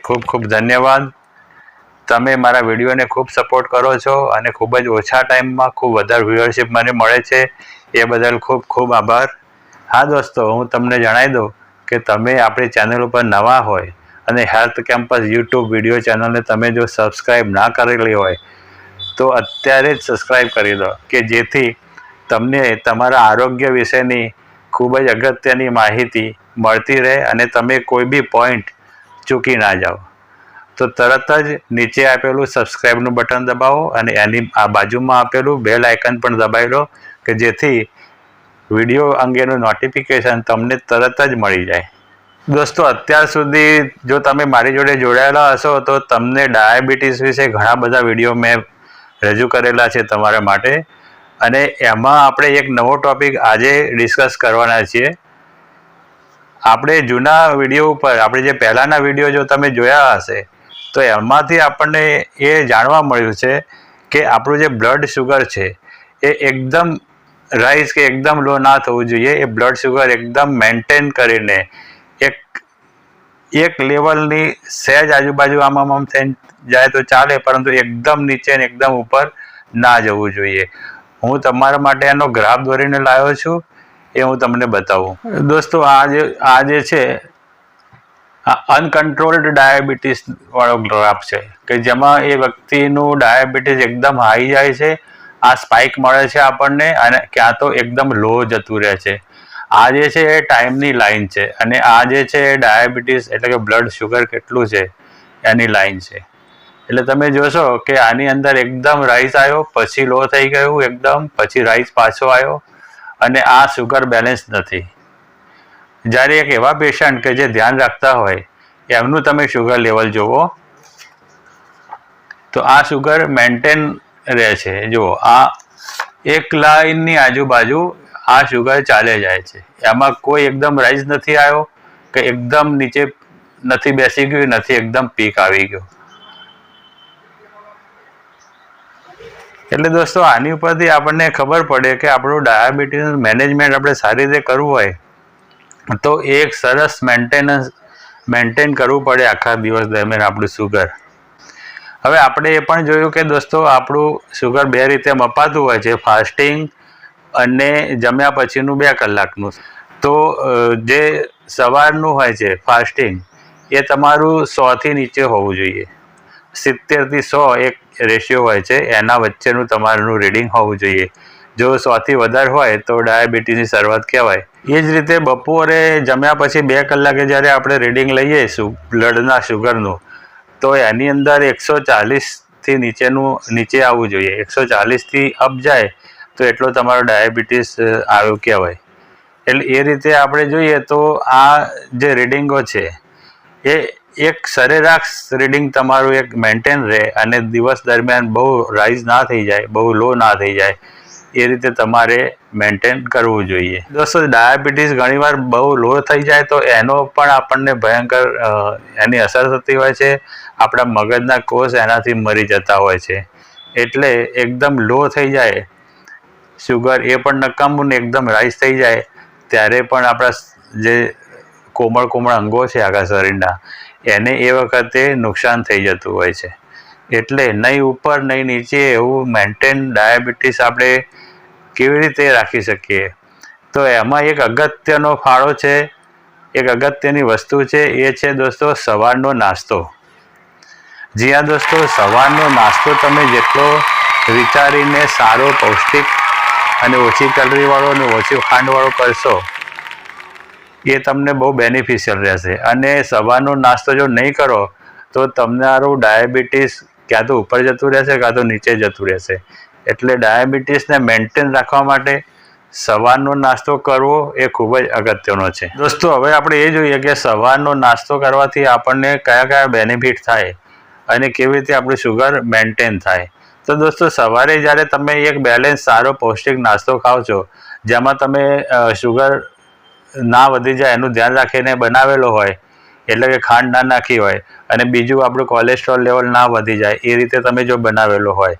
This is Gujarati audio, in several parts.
ખૂબ ખૂબ ધન્યવાદ. તમે મારા વિડીયોને ખૂબ સપોર્ટ કરો છો અને ખૂબ જ ઓછા ટાઈમમાં ખૂબ વધારે વ્યુઅરશિપ મને મળે છે, એ બદલ ખૂબ ખૂબ આભાર. હા દોસ્તો, હું તમને જણાવી દઉં કે તમે આપણી ચેનલ ઉપર નવા હોય અને હેલ્થ કેમ્પસ યુટ્યુબ વિડીયો ચેનલને તમે જો સબસ્ક્રાઈબ ના કરેલી હોય તો અત્યારે જ સબસ્ક્રાઈબ કરી દો, કે જેથી તમને તમારા આરોગ્ય વિશેની ખૂબ જ અગત્યની માહિતી મળતી રહે અને તમે કોઈ બી પોઈન્ટ ચૂકી ના જાઓ. તો તરત જ નીચે આપેલું સબસ્ક્રાઈબનું બટન દબાવો અને એની આ બાજુમાં આપેલું બેલ આઇકન પણ દબાવી લો, કે જેથી વિડીયો અંગેનું નોટિફિકેશન તમને તરત જ મળી જાય. દોસ્તો, અત્યાર સુધી જો તમે મારી જોડે જોડાયેલા હશો તો તમને ડાયાબિટીસ વિશે ઘણા બધા વિડીયો મેં રજૂ કરેલા છે તમારા માટે, અને એમાં આપણે એક નવો ટોપિક આજે ડિસ્કસ કરવાના છીએ. આપણે જૂના વિડીયો ઉપર, આપણે જે પહેલાંના વિડીયો જો તમે જોયા હશે તો એમાંથી આપણને એ જાણવા મળ્યું છે કે આપણું જે બ્લડ શુગર છે એ એકદમ રાઈઝ કે એકદમ લો ના થવું જોઈએ. એ બ્લડ શુગર એકદમ મેન્ટેન કરીને એક લેવલની સહેજ આજુબાજુ આમ થઈને જાય તો ચાલે, પરંતુ એકદમ નીચે ને એકદમ ઉપર ના જવું જોઈએ. હું તમારા માટે એનો ગ્રાફ દોરીને લાવ્યો છું, એ હું તમને બતાવું. દોસ્તો, આ જે છે આ અનકન્ટ્રોલ્ડ ડાયાબિટીસ વાળો ગ્રાફ છે, કે જેમાં એ વ્યક્તિનું ડાયાબિટીસ એકદમ હાઈ જાય છે, આ સ્પાઇક મળે છે આપણને, અને ક્યાં તો એકદમ લો જતું રહે છે. આ જે છે એ ટાઈમની લાઈન છે, અને આ જે છે એ ડાયાબિટીસ એટલે કે બ્લડ શુગર કેટલું છે એની લાઈન છે. એટલે તમે જોશો કે આની અંદર એકદમ રાઈઝ આવ્યો, પછી લો થઈ ગયું એકદમ, પછી રાઈઝ પાછો આવ્યો, અને આ શુગર બેલેન્સ નથી. જ્યારે એક એવા પેશન્ટ કે જે ધ્યાન રાખતા હોય એમનું તમે શુગર લેવલ જુઓ તો આ શુગર મેન્ટેન રહે છે. જુઓ, આ એક લાઈનની આજુબાજુ આ શુગર ચાલે જાય છે, એમાં કોઈ એકદમ રાઈઝ નથી આવ્યો કે એકદમ નીચે નથી બેસી ગયું, નથી એકદમ પીક આવી ગયો. એટલે દોસ્તો, આની ઉપરથી આપણને ખબર પડે કે આપણું ડાયાબિટીસનું મેનેજમેન્ટ આપણે સારી રીતે કરવું હોય તો એક સરસ મેન્ટેન કરવું પડે આખા દિવસ દરમિયાન આપણું શુગર. હવે આપણે એ પણ જોયું કે દોસ્તો, આપણું શુગર બે રીતે મપાતું હોય છે, ફાસ્ટિંગ અને જમ્યા પછીનું 2 કલાકનું. તો જે સવારનું હોય છે ફાસ્ટિંગ, એ તમારું 100થી નીચે હોવું જોઈએ. 70થી 100 એક રેશિયો હોય છે, એના વચ્ચેનું તમારું રીડિંગ હોવું જોઈએ. જો 100થી વધારે હોય તો ડાયાબિટીસની શરૂઆત કહેવાય. એ જ રીતે બપોરે જમ્યા પછી 2 કલાકે જ્યારે આપણે રીડિંગ લઈએ બ્લડના શુગરનું, તો એની અંદર 140થી નીચે આવવું જોઈએ. 140થી અપ જાય તો એટલો તમારો ડાયાબિટીસ આવ્યો કહેવાય. એટલે એ રીતે આપણે જોઈએ તો આ જે રીડિંગો છે એ એક સરેરાશ રીડિંગ તમારું એક મેન્ટેન રહે, અને દિવસ દરમિયાન બહુ રાઈઝ ના થઈ જાય, બહુ લો ના થઈ જાય, એ રીતે તમારે મેન્ટેન કરવું જોઈએ. દોસ્તો, ડાયાબિટીસ ઘણીવાર બહુ લો થઈ જાય તો એનો પણ આપણને ભયંકર એની અસર થતી હોય છે. આપણા મગજના કોષ એનાથી મરી જતા હોય છે. એટલે એકદમ લો થઈ જાય શુગર, એ પણ નકામું, ને એકદમ રાઈઝ થઈ જાય ત્યારે પણ આપણા જે કોમળ અંગો છે આખા શરીરના, એને એ વખતે નુકસાન થઈ જતું હોય છે. એટલે નહીં ઉપર નહીં નીચે એવું મેન્ટેન ડાયાબિટીસ આપણે કેવી રીતે રાખી શકીએ? તો એમાં એક અગત્યનો ફાળો છે, એક અગત્યની વસ્તુ છે, એ છે દોસ્તો સવારનો નાસ્તો. જી હા દોસ્તો, સવારનો નાસ્તો તમે જેટલો વિચારીને સારો, પૌષ્ટિક અને ઓછી કેલરીવાળો અને ઓછી ખાંડવાળો કરશો એ તમને બહુ બેનિફિશિયલ રહેશે. અને સવારનો નાસ્તો જો નહીં કરો તો તમારું ડાયાબિટીસ ક્યાં તો ઉપર જતું રહેશે, કાં તો નીચે જતું રહેશે. એટલે ડાયાબિટીસને મેન્ટેન રાખવા માટે સવારનો નાસ્તો કરવો એ ખૂબ જ અગત્યનો છે. દોસ્તો, હવે આપણે એ જોઈએ કે સવારનો નાસ્તો કરવાથી આપણને કયા બેનિફિટ થાય અને કેવી રીતે આપણું શુગર મેન્ટેન થાય. તો દોસ્તો, સવારે જ્યારે તમે એક બેલેન્સ સારો પૌષ્ટિક નાસ્તો ખાઓ છો, જેમાં તમે શુગર ના વધી જાય એનું ધ્યાન રાખીને બનાવેલો હોય, એટલે કે ખાંડ ના નાખી હોય, અને બીજું આપણું કોલેસ્ટ્રોલ લેવલ ના વધી જાય એ રીતે તમે જો બનાવેલો હોય,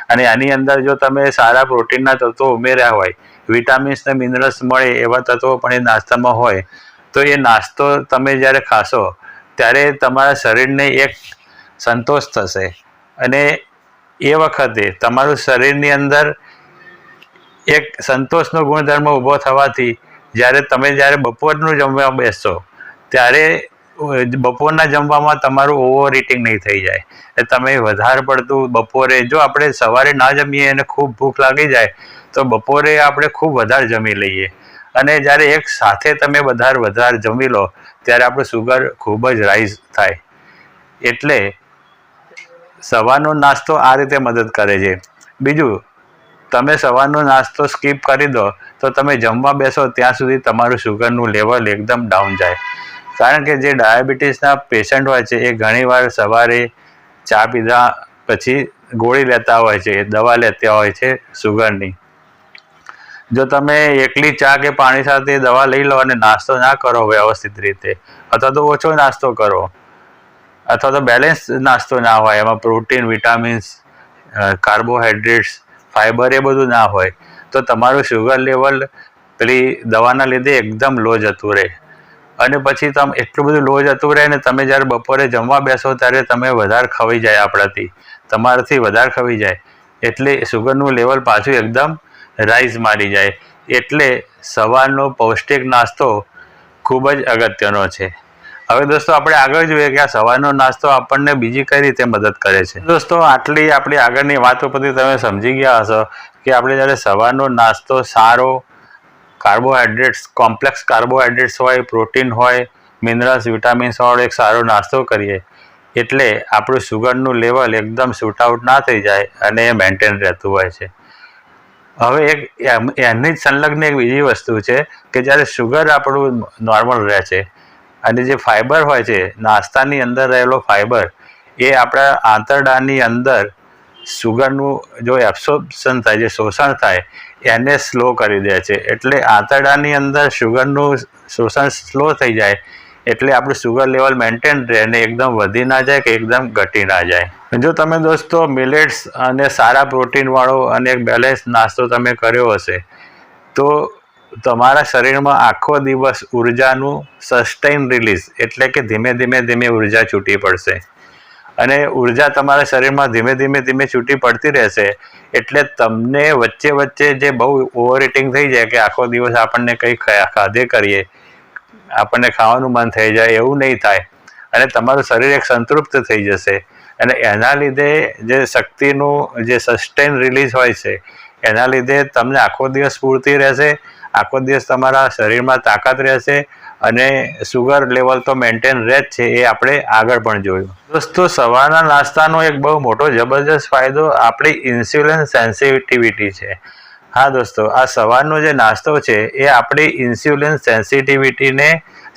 અને આની અંદર જો તમે સારા પ્રોટીનના તત્વો ઉમેર્યા હોય, વિટામિન્સ અને મિનરલ્સ મળે એવા તત્વો પણ એ નાસ્તામાં હોય, તો એ નાસ્તો તમે જ્યારે ખાશો ત્યારે તમારા શરીરને એક સંતોષ થશે અને એ વખતે તમારું શરીરની અંદર એક સંતોષનો ગુણધર્મ ઊભો થવાથી જ્યારે બપોરનું જમવા બેસશો ત્યારે બપોરના જમવામાં તમારું ઓવર ઇટિંગ નહીં થઈ જાય. તમે વધારે પડતું બપોરે જો આપણે સવારે ના જમીએ અને ખૂબ ભૂખ લાગી જાય તો બપોરે આપણે ખૂબ વધારે જમી લઈએ અને જ્યારે એક સાથે તમે વધારે જમી લો ત્યારે આપણું સુગર ખૂબ જ રાઈઝ થાય. એટલે સવારનો નાસ્તો આ રીતે મદદ કરે છે. બીજું, તમે સવારનો નાસ્તો સ્કીપ કરી દો તો તમે જમવા બેસો ત્યાં સુધી તમારું સુગરનું લેવલ એકદમ ડાઉન જાય. કારણ કે જે ડાયાબિટીસના પેશન્ટ હોય છે એ ઘણીવાર સવારે ચા પીધા પછી ગોળી લેતા હોય છે, દવા લેતા હોય છે સુગરની. જો તમે એકલી ચા કે પાણી સાથે દવા લઈ લો અને નાસ્તો ના કરો વ્યવસ્થિત રીતે, અથવા તો ઓછો નાસ્તો કરો, અથવા તો બેલેન્સ નાસ્તો ના હોય, એમાં પ્રોટીન, વિટામિન્સ, કાર્બોહાઈડ્રેટ્સ, ફાઈબર એ બધું ના હોય, તો તમારું શુગર લેવલ પેલી દવાના લીધે એકદમ લો જતું રહે. અને પછી તમે એટલું બધું લો જતું રહે ને તમે જ્યારે બપોરે જમવા બેસો ત્યારે તમે વધારે ખવાઈ જાય, તમારાથી વધારે ખવાઈ જાય, એટલે શુગરનું લેવલ પાછું એકદમ રાઈઝ મારી જાય. એટલે સવારનો પૌષ્ટિક નાસ્તો ખૂબ જ અગત્યનો છે. હવે દોસ્તો આપણે આગળ જોઈએ કે આ સવારનો નાસ્તો આપણને બીજી કઈ રીતે મદદ કરે છે. દોસ્તો આટલી આપણી આગળની વાતો પરથી તમે સમજી ગયા હશો કે આપણે જ્યારે સવારનો નાસ્તો સારો કાર્બોહાઈડ્રેટ્સ, કોમ્પ્લેક્સ કાર્બોહાઈડ્રેટ્સ હોય, પ્રોટીન હોય, મિનરલ્સ, વિટામિન્સ વાળો એક સારો નાસ્તો કરીએ એટલે આપણું શુગરનું લેવલ એકદમ શૂટ આઉટ ના થઈ જાય અને એ મેન્ટેન રહેતું હોય છે. હવે એની જ સંલગ્ન એક બીજી વસ્તુ છે કે જ્યારે શુગર આપણું નોર્મલ રહે છે અને જે ફાઈબર હોય છે, નાસ્તાની અંદર રહેલો ફાઈબર, એ આપણા આંતરડાની અંદર શુગરનું જો એબ્સોર્પ્શન થાય, જે શોષણ થાય, એને સ્લો કરી દે છે. એટલે આંતરડાની અંદર શુગરનું શોષણ સ્લો થઈ જાય એટલે આપણું શુગર લેવલ મેન્ટેન રહે અને એકદમ વધી ના જાય કે એકદમ ઘટી ના જાય. જો તમે દોસ્તો મિલેટ્સ અને સારા પ્રોટીનવાળો અને એક બેલેન્સ નાસ્તો તમે કર્યો હશે તો તમારા શરીરમાં આખો દિવસ ઉર્જાનું સસ્ટેઇન રિલીઝ, એટલે કે ધીમે ધીમે ઉર્જા છૂટી પડશે અને ઉર્જા તમારા શરીરમાં ધીમે ધીમે છૂટી પડતી રહેશે. એટલે તમને વચ્ચે જે બહુ ઓવર ઇટિંગ થઈ જાય કે આખો દિવસ આપણને કંઈ ખાધે કરીએ, આપણને ખાવાનું મન થઈ જાય, એવું નહીં થાય અને તમારું શરીર એક સંતૃપ્ત થઈ જશે અને એના લીધે જે શક્તિનું જે સસ્ટેન રિલીઝ હોય છે એના લીધે તમને આખો દિવસ સ્ફૂર્તિ રહેશે, આખો દિવસ તમારા શરીરમાં તાકાત રહેશે અને શુગર લેવલ તો મેન્ટેન રહે જ છે. એ આપણે આગળ પણ જોયું. દોસ્તો સવારના નાસ્તાનો એક બહુ મોટો જબરજસ્ત ફાયદો આપણી ઇન્સ્યુલિન સેન્સિટિવિટી છે. હા દોસ્તો, આ સવારનો જે નાસ્તો છે એ આપણી ઇન્સ્યુલિન સેન્સિટિવિટીને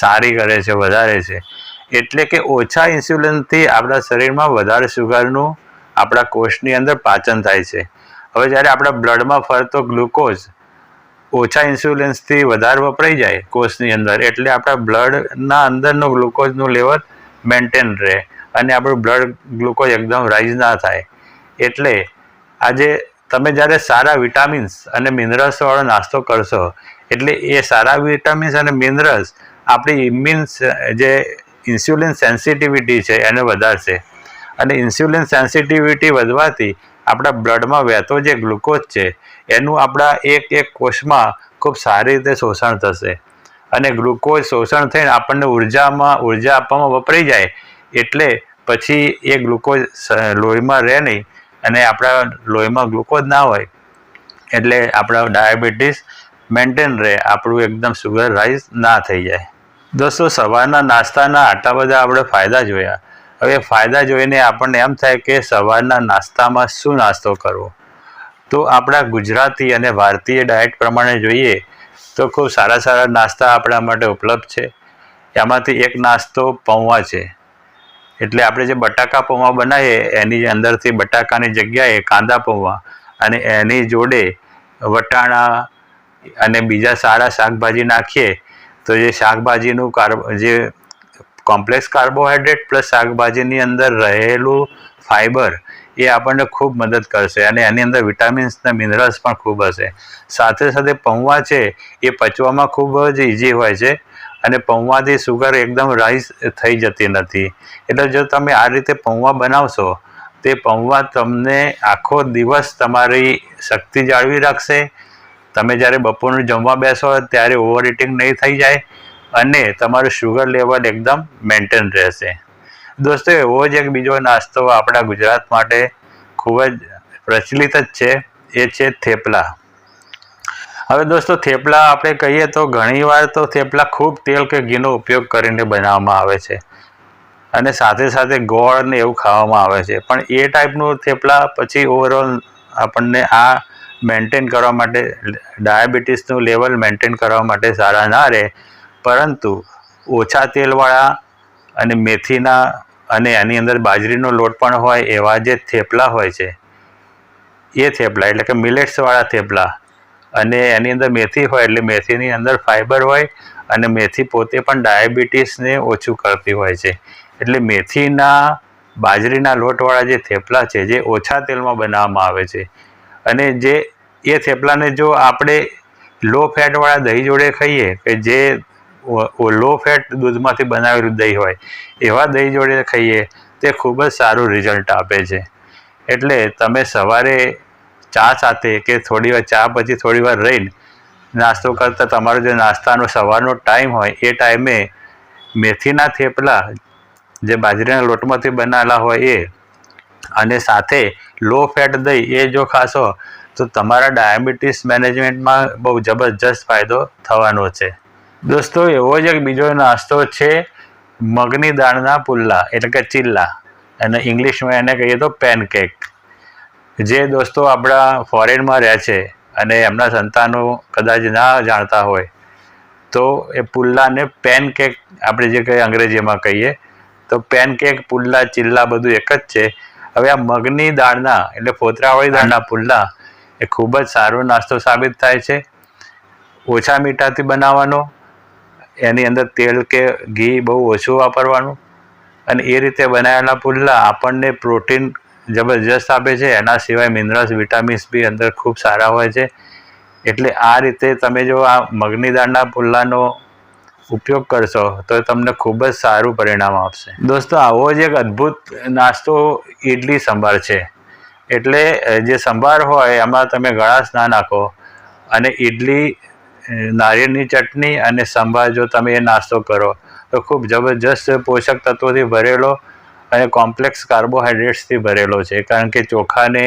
સારી કરે છે, વધારે છે. એટલે કે ઓછા ઇન્સ્યુલિનથી આપણા શરીરમાં વધારે શુગરનું આપણા કોષની અંદર પાચન થાય છે. હવે જ્યારે આપણા બ્લડમાં ફરતો ગ્લુકોઝ ઓછા ઇન્સ્યુલિન્સથી વધારે વપરાઈ જાય કોષની અંદર એટલે આપણા બ્લડના અંદરનું ગ્લુકોઝનું લેવલ મેન્ટેન રહે અને આપણું બ્લડ ગ્લુકોઝ એકદમ રાઈઝ ના થાય. એટલે આજે તમે જ્યારે સારા વિટામિન્સ અને મિનરલ્સવાળો નાસ્તો કરશો એટલે એ સારા વિટામિન્સ અને મિનરલ્સ આપણી જે ઇન્સ્યુલિન સેન્સિટિવિટી છે એને વધારશે અને ઇન્સ્યુલિન સેન્સિટિવિટી વધવાથી આપણા બ્લડમાં વહેતો જે ગ્લુકોઝ છે એનું આપણા એક કોષમાં ખૂબ સારી રીતે શોષણ થશે અને ગ્લુકોઝ શોષણ થઈને આપણને ઉર્જા આપવામાં વપરાઈ જાય એટલે પછી એ ગ્લુકોઝ લોહીમાં રહે નહીં અને આપણા લોહીમાં ગ્લુકોઝ ના હોય એટલે આપણા ડાયાબિટીસ મેન્ટેન રહે, આપણું એકદમ શુગર રાઈઝ ના થઈ જાય. દોસ્તો સવારના નાસ્તાના આટલા બધા આપણે ફાયદા જોયા. હવે ફાયદા જોઈને આપણને એમ થાય કે સવારના નાસ્તામાં શું નાસ્તો કરવો. તો આપણા ગુજરાતી અને ભારતીય ડાયટ પ્રમાણે જોઈએ તો ખૂબ સારા નાસ્તા આપણા માટે ઉપલબ્ધ છે. એમાંથી એક નાસ્તો પૌવા છે. એટલે આપણે જે બટાકા પૌવા બનાવીએ એની અંદરથી બટાકાની જગ્યાએ કાંદા પૌવા અને એની જોડે વટાણા અને બીજા સારા શાકભાજી નાખીએ તો જે શાકભાજીનું જે કોમ્પ્લેક્સ કાર્બોહાઈડ્રેટ પ્લસ શાકભાજીની અંદર રહેલું ફાઈબર એ આપણને ખૂબ મદદ કરશે અને એની અંદર વિટામિન્સ અને મિનરલ્સ પણ ખૂબ હશે. સાથે પૌવા છે એ પચવામાં ખૂબ જ ઇઝી હોય છે અને પૌવાથી સુગર એકદમ રાઈઝ થઈ જતી નથી. એટલે જો તમે આ રીતે પૌવા બનાવશો તે પૌવા તમને આખો દિવસ તમારી શક્તિ જાળવી રાખશે. તમે જ્યારે બપોરનું જમવા બેસો ત્યારે ઓવર ઇટિંગ નહીં થઈ જાય અને તમારું શુગર લેવલ એકદમ મેન્ટેન રહેશે. દોસ્તો, એવો જ એક બીજો નાસ્તો આપણા ગુજરાત માટે ખૂબ જ પ્રચલિત જ છે, એ છે થેપલા. હવે દોસ્તો, થેપલા આપણે કહીએ તો ઘણીવાર તો થેપલા ખૂબ તેલ કે ઘીનો ઉપયોગ કરીને બનાવવામાં આવે છે અને સાથે સાથે ગોળ ને એવું ખાવામાં આવે છે. પણ એ ટાઈપનું થેપલા પછી ઓવરઓલ આપણને આ મેન્ટેન કરવા માટે, ડાયાબિટીસનું લેવલ મેન્ટેન કરવા માટે સારા ના રહે. પરંતુ ઓછા તેલવાળા અને મેથીના અને એની અંદર બાજરીનો લોટ પણ હોય એવા જે થેપલા હોય છે, એ થેપલા એટલે કે મિલેટ્સવાળા થેપલા, અને એની અંદર મેથી હોય એટલે મેથીની અંદર ફાઇબર હોય અને મેથી પોતે પણ ડાયાબિટીસને ઓછું કરતી હોય છે. એટલે મેથીના બાજરીના લોટવાળા જે થેપલા છે જે ઓછા તેલમાં બનાવવામાં આવે છે, અને જે એ થેપલાને જો આપણે લો ફેટવાળા દહીં જોડે ખાઈએ, કે જે લો ફેટ દૂધમાંથી બનાવેલું દહીં હોય એવા દહીં જોડે ખાઈએ, તે ખૂબ જ સારું રિઝલ્ટ આપે છે. એટલે તમે સવારે ચા સાથે કે થોડી વાર ચા પછી થોડી વાર રહીને નાસ્તો કરતાં તમારો જે નાસ્તાનો સવારનો ટાઈમ હોય એ ટાઈમે મેથીના થેપલા જે બાજરીના લોટમાંથી બનાવેલા હોય એ અને સાથે લો ફેટ દહીં એ જો ખાશો તો તમારા ડાયાબિટીસ મેનેજમેન્ટમાં બહુ જબરજસ્ત ફાયદો થવાનો છે. દોસ્તો, એવો જ એક બીજો નાસ્તો છે મગની દાળના પુલ્લા એટલે કે ચિલ્લા, અને ઇંગ્લિશમાં એને કહીએ તો પેનકેક. જે દોસ્તો આપણા ફોરેનમાં રહે છે અને એમના સંતાનો કદાચ ના જાણતા હોય તો એ પુલ્લાને પેનકેક આપણે જે કંઈ અંગ્રેજીમાં કહીએ તો પેનકેક, પુલ્લા, ચિલ્લા બધું એક જ છે. હવે આ મગની દાળના એટલે ફોતરાવાળી દાળના પુલ્લા એ ખૂબ જ સારો નાસ્તો સાબિત થાય છે. ઓછા મીઠાથી બનાવવાનો, એની અંદર તેલ કે ઘી બહુ ઓછું વાપરવાનું, અને એ રીતે બનાવેલા પુલ્લા આપણને પ્રોટીન જબરજસ્ત આપે છે. એના સિવાય મિનરલ્સ, વિટામિન્સ બી અંદર ખૂબ સારા હોય છે. એટલે આ રીતે તમે જો આ મગની દાળના પુલ્લાનો ઉપયોગ કરશો તો તમને ખૂબ જ સારું પરિણામ આપશે. દોસ્તો, આવો જ એક અદ્ભુત નાસ્તો ઇડલી સંભાર છે. એટલે જે સંભાર હોય એમાં તમે ગળાશ ના નાખો અને ઇડલી, નારિયેળની ચટણી અને સંભાર જો તમે એ નાસ્તો કરો તો ખૂબ જબરજસ્ત પોષક તત્વોથી ભરેલો અને કોમ્પ્લેક્સ કાર્બોહાઈડ્રેટ્સથી ભરેલો છે. કારણ કે ચોખાને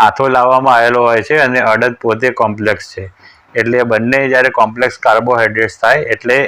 આથો લાવવામાં આવેલો હોય છે અને અડદ પોતે કોમ્પ્લેક્સ છે. એટલે બંને જ્યારે કોમ્પ્લેક્સ કાર્બોહાઈડ્રેટ્સ થાય, એટલે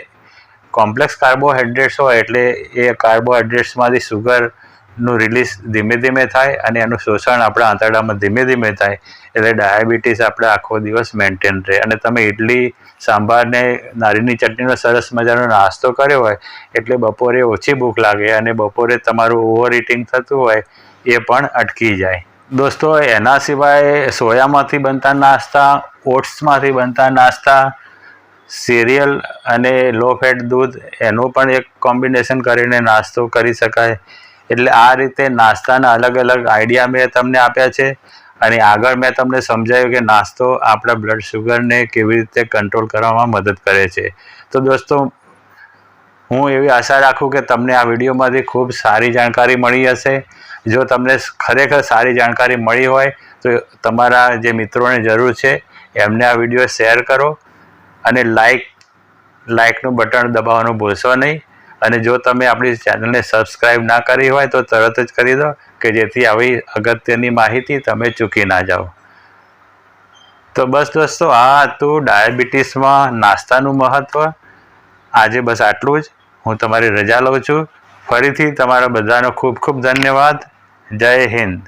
કોમ્પ્લેક્સ કાર્બોહાઈડ્રેટ્સ હોય એટલે એ કાર્બોહાઈડ્રેટ્સમાંથી સુગરનું રિલીઝ ધીમે ધીમે થાય અને એનું શોષણ આપણા આંતરડામાં ધીમે ધીમે થાય. એટલે ડાયાબિટીસ આપણે આખો દિવસ મેન્ટેન રહે. અને તમે ઇડલી, સાંભારને નારિયેળની ચટણીનો સરસ મજાનો નાસ્તો કર્યો હોય એટલે બપોરે ઓછી ભૂખ લાગે અને બપોરે તમારું ઓવર ઇટિંગ થતું હોય એ પણ અટકી જાય. દોસ્તો, એના સિવાય સોયામાંથી બનતા નાસ્તા, ઓટ્સમાંથી બનતા નાસ્તા, સિરિયલ અને લો ફેટ દૂધ એનું પણ એક કોમ્બિનેશન કરીને નાસ્તો કરી શકાય. એટલે આ રીતે નાસ્તાના અલગ અલગ આઈડિયા મેં તમને આપ્યા છે અને આગળ મેં તમને સમજાવ્યું કે નાસ્તો આપણા બ્લડ શુગરને કેવી રીતે કંટ્રોલ કરવામાં મદદ કરે છે. તો દોસ્તો, હું એવી આશા રાખું કે તમને આ વિડીયોમાંથી ખૂબ સારી જાણકારી મળી હશે. જો તમને ખરેખર સારી જાણકારી મળી હોય તો તમારા જે મિત્રોને જરૂર છે એમને આ વિડીયો શેર કરો અને લાઇકનું બટન દબાવવાનું ભૂલશો નહીં. અને જો તમે આપણી ચેનલને સબસ્ક્રાઈબ ના કરી હોય તો તરત જ કરી દો, કે જેથી આવી અગત્યની માહિતી તમે ચૂકી ના જાઓ. તો બસ દોસ્તો, આ હતું ડાયાબિટીસમાં નાસ્તાનું મહત્ત્વ. આજે બસ આટલું જ. હું તમારી રજા લઉં છું. ફરીથી તમારા બધાનો ખૂબ ખૂબ ધન્યવાદ. જય હિન્દ.